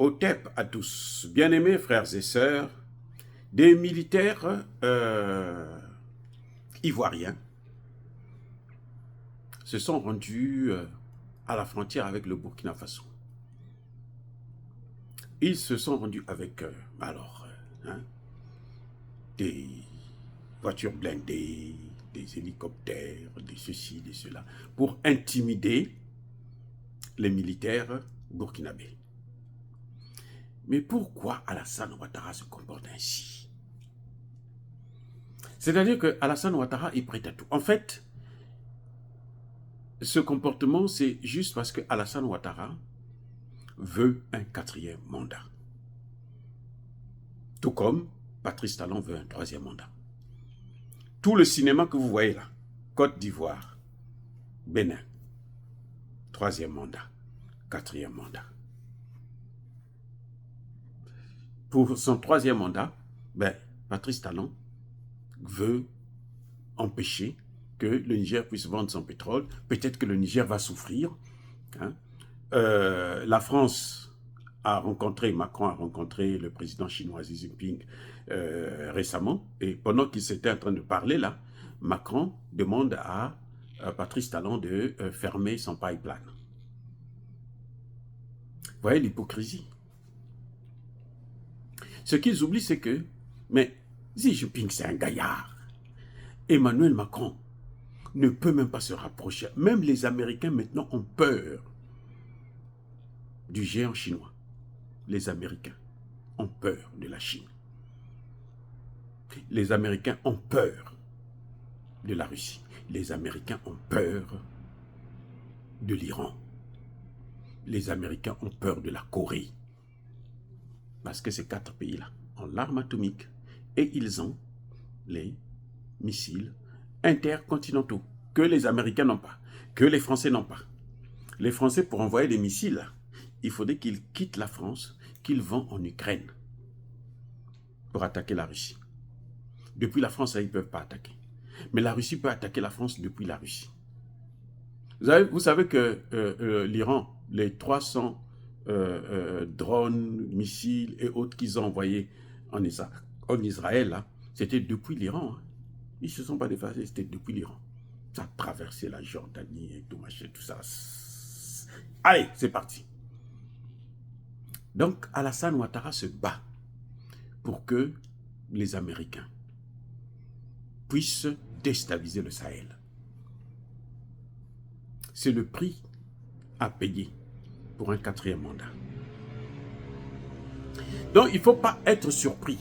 Otep à tous, bien-aimés frères et sœurs, des militaires ivoiriens se sont rendus à la frontière avec le Burkina Faso. Ils se sont rendus avec des voitures blindées, des hélicoptères, des ceci, des cela, pour intimider les militaires burkinabés. Mais pourquoi Alassane Ouattara se comporte ainsi? C'est-à-dire que Alassane Ouattara est prêt à tout. En fait, ce comportement, c'est juste parce que Alassane Ouattara veut un 4e mandat. Tout comme Patrice Talon veut un 3e mandat. Tout le cinéma que vous voyez là, Côte d'Ivoire, Bénin, 3e mandat, 4e mandat. Pour son 3e mandat, Patrice Talon veut empêcher que le Niger puisse vendre son pétrole. Peut-être que le Niger va souffrir. La France a rencontré, Macron a rencontré le président chinois Xi Jinping récemment. Et pendant qu'ils étaient en train de parler là, Macron demande à Patrice Talon de fermer son pipeline. Vous voyez l'hypocrisie. Ce qu'ils oublient, c'est que, mais Xi Jinping, c'est un gaillard. Emmanuel Macron ne peut même pas se rapprocher. Même les Américains maintenant ont peur du géant chinois. Les Américains ont peur de la Chine. Les Américains ont peur de la Russie. Les Américains ont peur de l'Iran. Les Américains ont peur de la Corée. Parce que ces 4 pays-là ont l'arme atomique et ils ont les missiles intercontinentaux que les Américains n'ont pas, que les Français n'ont pas. Les Français, pour envoyer des missiles, il faudrait qu'ils quittent la France, qu'ils vont en Ukraine pour attaquer la Russie. Depuis la France, ils ne peuvent pas attaquer. Mais la Russie peut attaquer la France depuis la Russie. Vous savez que l'Iran, les 300 drones, missiles et autres qu'ils ont envoyés en Israël, c'était depuis l'Iran. Ils ne se sont pas défacés, c'était depuis l'Iran. Ça a traversé la Jordanie et tout, machin, tout ça. Allez, c'est parti. Donc, Alassane Ouattara se bat pour que les Américains puissent déstabiliser le Sahel. C'est le prix à payer pour un 4e mandat. Donc, il ne faut pas être surpris.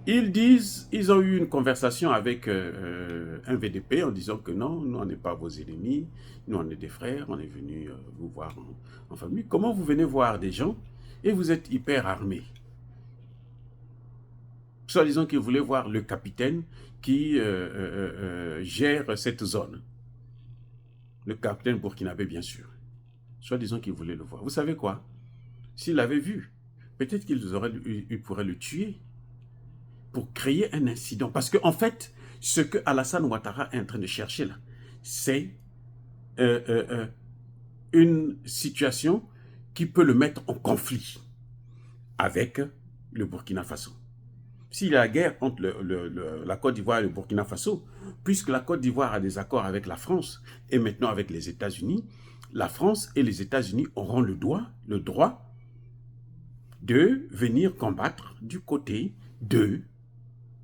Ils ont eu une conversation avec un VDP en disant que non, nous on n'est pas vos ennemis, nous on est des frères, on est venus vous voir en famille. Comment vous venez voir des gens et vous êtes hyper armés? Soi-disant qu'ils voulaient voir le capitaine qui gère cette zone. Le capitaine burkinabé, bien sûr. Soi-disant qu'ils voulaient le voir. Vous savez quoi? S'il l'avait vu, peut-être qu'ils pourraient le tuer pour créer un incident. Parce qu'en fait, ce que Alassane Ouattara est en train de chercher là, c'est une situation qui peut le mettre en conflit avec le Burkina Faso. S'il y a la guerre entre la Côte d'Ivoire et le Burkina Faso, puisque la Côte d'Ivoire a des accords avec la France et maintenant avec les États-Unis, la France et les États-Unis auront le droit de venir combattre du côté de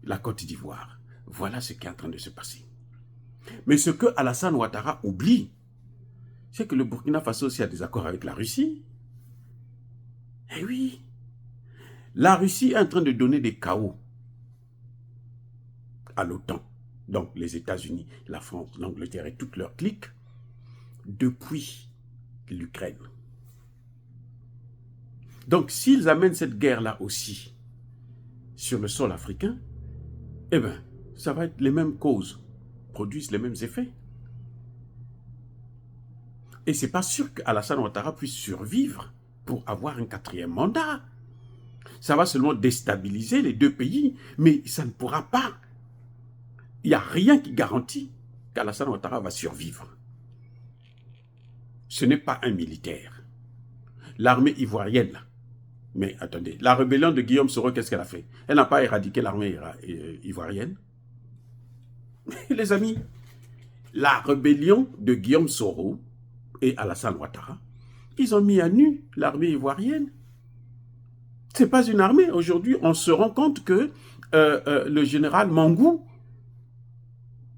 la Côte d'Ivoire. Voilà ce qui est en train de se passer. Mais ce que Alassane Ouattara oublie, c'est que le Burkina Faso aussi a des accords avec la Russie. Eh oui, la Russie est en train de donner des chaos à l'OTAN, donc les États-Unis, la France, l'Angleterre et toutes leurs cliques, depuis l'Ukraine. Donc s'ils amènent cette guerre-là aussi sur le sol africain, eh bien, ça va être les mêmes causes, produisent les mêmes effets. Et ce n'est pas sûr qu'Alassane Ouattara puisse survivre pour avoir un 4e mandat. Ça va seulement déstabiliser les 2 pays, mais ça ne pourra pas. Il n'y a rien qui garantit qu'Alassane Ouattara va survivre. Ce n'est pas un militaire. L'armée ivoirienne, Mais attendez, la rébellion de Guillaume Soro, qu'est-ce qu'elle a fait? Elle n'a pas éradiqué l'armée ivoirienne. Les amis, la rébellion de Guillaume Soro et Alassane Ouattara, ils ont mis à nu l'armée ivoirienne. Ce n'est pas une armée. Aujourd'hui, on se rend compte que le général Mangou,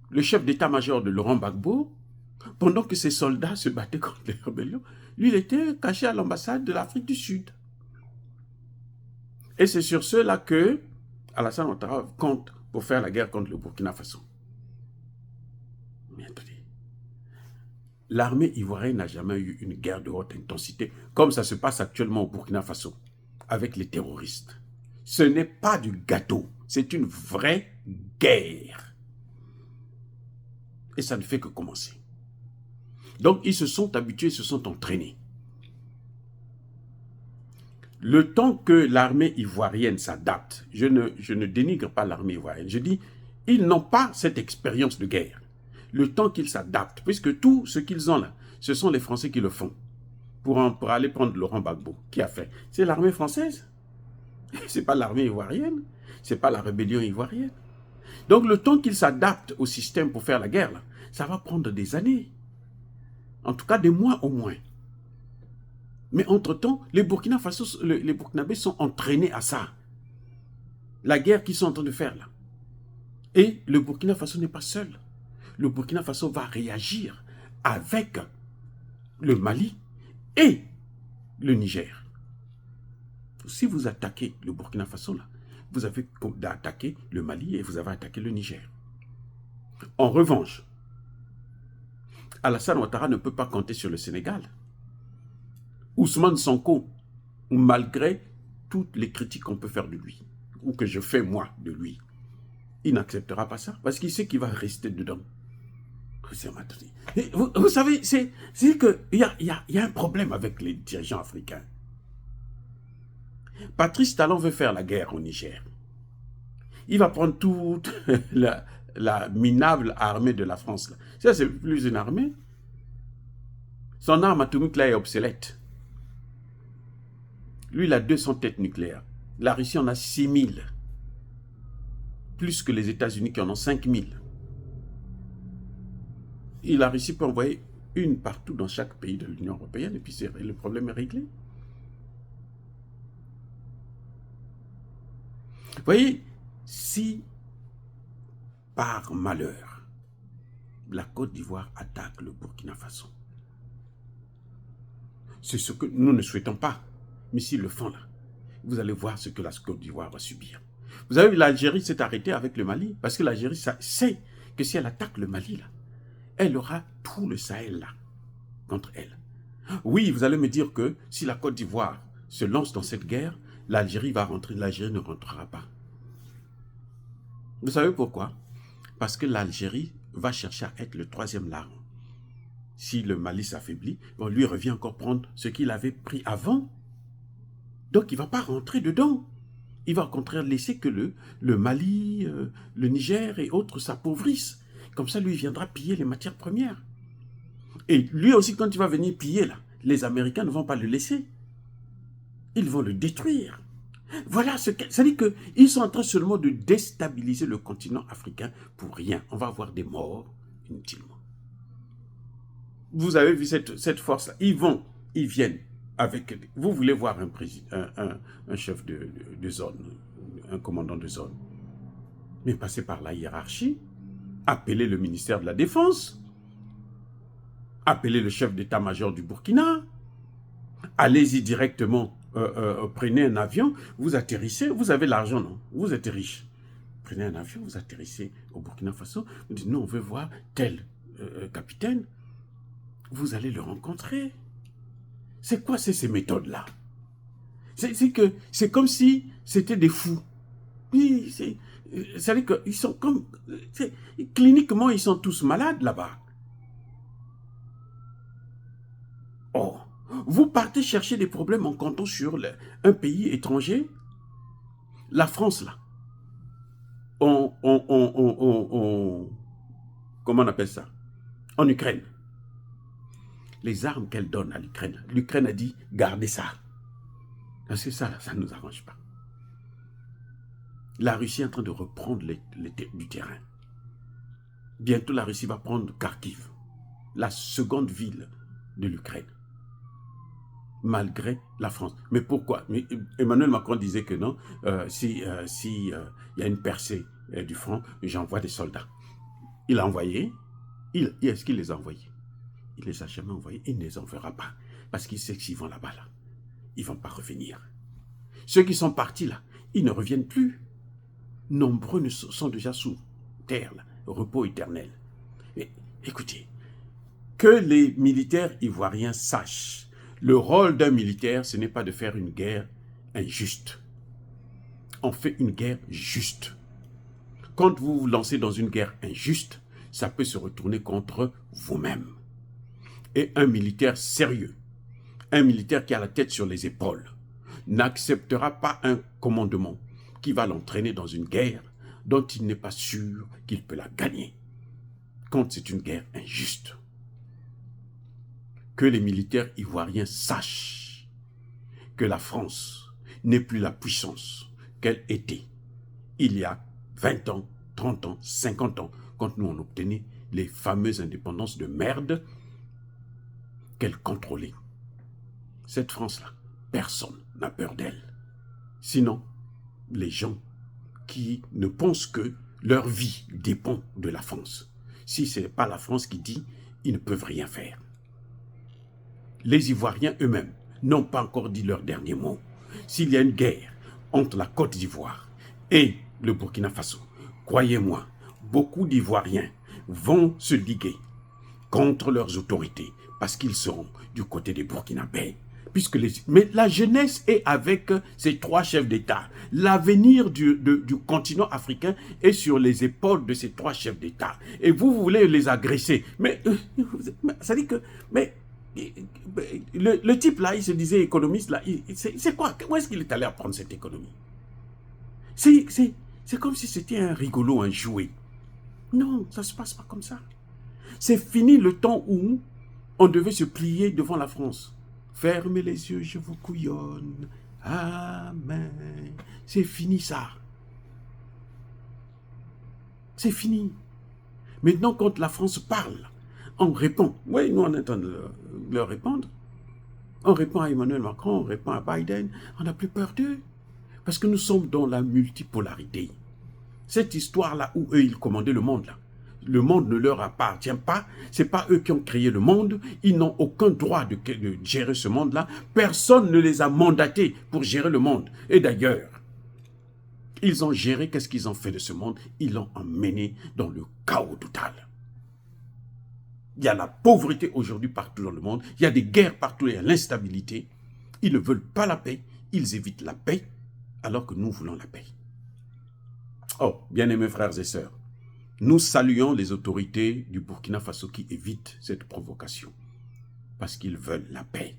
le chef d'état-major de Laurent Gbagbo, pendant que ses soldats se battaient contre les rébellions, lui, il était caché à l'ambassade de l'Afrique du Sud. Et c'est sur cela que Alassane Ouattara compte pour faire la guerre contre le Burkina Faso. Mais attendez, l'armée ivoirienne n'a jamais eu une guerre de haute intensité, comme ça se passe actuellement au Burkina Faso, avec les terroristes. Ce n'est pas du gâteau, c'est une vraie guerre. Et ça ne fait que commencer. Donc, ils se sont habitués, ils se sont entraînés. Le temps que l'armée ivoirienne s'adapte, je ne dénigre pas l'armée ivoirienne, je dis, ils n'ont pas cette expérience de guerre. Le temps qu'ils s'adaptent, puisque tout ce qu'ils ont là, ce sont les Français qui le font. Pour aller prendre Laurent Gbagbo, qui a fait. C'est l'armée française. C'est pas l'armée ivoirienne. C'est pas la rébellion ivoirienne. Donc le temps qu'ils s'adaptent au système pour faire la guerre, là, ça va prendre des années. En tout cas, des mois au moins. Mais entre-temps, les Burkinabés sont entraînés à ça. La guerre qu'ils sont en train de faire là. Et le Burkina Faso n'est pas seul. Le Burkina Faso va réagir avec le Mali et le Niger. Si vous attaquez le Burkina Faso là, vous avez attaqué le Mali et vous avez attaqué le Niger. En revanche, Alassane Ouattara ne peut pas compter sur le Sénégal. Ousmane Sonko, malgré toutes les critiques qu'on peut faire de lui, ou que je fais moi de lui, il n'acceptera pas ça, parce qu'il sait qu'il va rester dedans. Vous savez, c'est qu'il y a un problème avec les dirigeants africains. Patrice Talon veut faire la guerre au Niger. Il va prendre toute la minable armée de la France. Là. Ça, c'est plus une armée. Son arme atomique là est obsolète. Lui, il a 200 têtes nucléaires. La Russie en a 6000. Plus que les États-Unis qui en ont 5000. Et la Russie peut envoyer une partout dans chaque pays de l'Union européenne et puis le problème est réglé. Vous voyez, si par malheur, la Côte d'Ivoire attaque le Burkina Faso, c'est ce que nous ne souhaitons pas. Mais s'ils le font là, vous allez voir ce que la Côte d'Ivoire va subir. Vous avez vu, l'Algérie s'est arrêtée avec le Mali, parce que l'Algérie sait que si elle attaque le Mali là, elle aura tout le Sahel là, contre elle. Oui, vous allez me dire que si la Côte d'Ivoire se lance dans cette guerre, l'Algérie va rentrer, l'Algérie ne rentrera pas. Vous savez pourquoi? Parce que l'Algérie va chercher à être le troisième larron. Si le Mali s'affaiblit, on lui revient encore prendre ce qu'il avait pris avant. Donc il ne va pas rentrer dedans. Il va au contraire laisser que le Mali, le Niger et autres s'appauvrissent. Comme ça, lui, il viendra piller les matières premières. Et lui aussi, quand il va venir piller, là, les Américains ne vont pas le laisser. Ils vont le détruire. Voilà, ça dit qu'ils sont en train seulement de déstabiliser le continent africain pour rien. On va avoir des morts inutilement. Vous avez vu cette force-là. Ils viennent avec... Vous voulez voir un chef de zone, un commandant de zone. Mais passez par la hiérarchie. Appelez le ministère de la Défense. Appelez le chef d'état-major du Burkina. Allez-y directement. Prenez un avion, vous atterrissez, vous avez l'argent, non? Vous êtes riche. Prenez un avion, vous atterrissez au Burkina Faso, vous dites, nous, on veut voir tel capitaine. Vous allez le rencontrer. C'est quoi ces méthodes-là? C'est comme si c'était des fous. Oui, c'est-à-dire qu'ils sont comme... Cliniquement, ils sont tous malades là-bas. Oh, vous partez chercher des problèmes en comptant sur un pays étranger. La France, là, comment on appelle ça? En Ukraine. Les armes qu'elle donne à l'Ukraine, l'Ukraine a dit, gardez ça. Parce que ça ne nous arrange pas. La Russie est en train de reprendre du terrain. Bientôt, la Russie va prendre Kharkiv, la seconde ville de l'Ukraine, malgré la France. Mais pourquoi? Mais Emmanuel Macron disait que non, si y a une percée du front, j'envoie des soldats. Il a envoyé. Est-ce qu'il les a envoyés? Il ne les a jamais envoyés. Il ne les enverra pas. Parce qu'il sait que s'ils vont là-bas, là, ils ne vont pas revenir. Ceux qui sont partis là, ils ne reviennent plus. Nombreux sont déjà sous terre, là, repos éternel. Et, écoutez, que les militaires ivoiriens sachent, le rôle d'un militaire, ce n'est pas de faire une guerre injuste. On fait une guerre juste. Quand vous vous lancez dans une guerre injuste, ça peut se retourner contre vous-même. Et un militaire sérieux, un militaire qui a la tête sur les épaules, n'acceptera pas un commandement qui va l'entraîner dans une guerre dont il n'est pas sûr qu'il peut la gagner, quand c'est une guerre injuste. Que les militaires ivoiriens sachent que la France n'est plus la puissance qu'elle était il y a 20 ans, 30 ans, 50 ans, quand nous on obtenait les fameuses indépendances de merde qu'elle contrôlait. Cette France-là, personne n'a peur d'elle. Sinon, les gens qui ne pensent que leur vie dépend de la France. Si ce n'est pas la France qui dit, ils ne peuvent rien faire. Les Ivoiriens eux-mêmes n'ont pas encore dit leur dernier mot. S'il y a une guerre entre la Côte d'Ivoire et le Burkina Faso, croyez-moi, beaucoup d'Ivoiriens vont se liguer contre leurs autorités parce qu'ils seront du côté des Burkinabés. Mais la jeunesse est avec ces trois chefs d'État. L'avenir du continent africain est sur les épaules de ces trois chefs d'État. Et vous voulez les agresser. Mais ça dit que... Mais le type là, il se disait économiste là. C'est quoi? Où est-ce qu'il est allé apprendre cette économie? C'est comme si c'était un rigolo, un jouet. Non, ça ne se passe pas comme ça. C'est fini le temps où on devait se plier devant la France. Fermez les yeux, je vous couillonne. Amen. C'est fini ça. C'est fini. Maintenant, quand la France parle, on répond. Oui, nous on est en train de leur répondre. On répond à Emmanuel Macron, on répond à Biden. On n'a plus peur d'eux. Parce que nous sommes dans la multipolarité. Cette histoire-là où eux, ils commandaient le monde, là. Le monde ne leur appartient pas. Ce n'est pas eux qui ont créé le monde. Ils n'ont aucun droit de gérer ce monde-là. Personne ne les a mandatés pour gérer le monde. Et d'ailleurs, ils ont géré, qu'est-ce qu'ils ont fait de ce monde? Ils l'ont emmené dans le chaos total. Il y a la pauvreté aujourd'hui partout dans le monde. Il y a des guerres partout, il y a l'instabilité. Ils ne veulent pas la paix. Ils évitent la paix alors que nous voulons la paix. Oh, bien-aimés frères et sœurs, nous saluons les autorités du Burkina Faso qui évitent cette provocation parce qu'ils veulent la paix.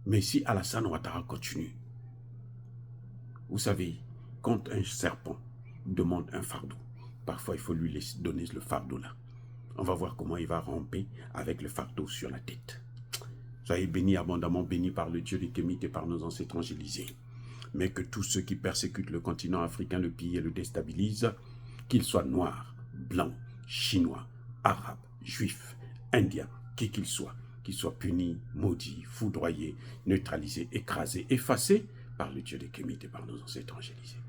Mais si Alassane Ouattara continue, vous savez, quand un serpent demande un fardeau, parfois il faut lui donner le fardeau là. On va voir comment il va ramper avec le fardeau sur la tête. Soyez bénis, abondamment bénis par le Dieu des Kémites et par nos ancêtres angélisés. Mais que tous ceux qui persécutent le continent africain, le pillent et le déstabilisent, qu'ils soient noirs, blancs, chinois, arabes, juifs, indiens, qui qu'ils soient punis, maudits, foudroyés, neutralisés, écrasés, effacés par le Dieu des Kémites et par nos ancêtres angélisés.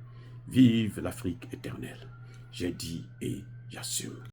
Vive l'Afrique éternelle. J'ai dit et j'assume.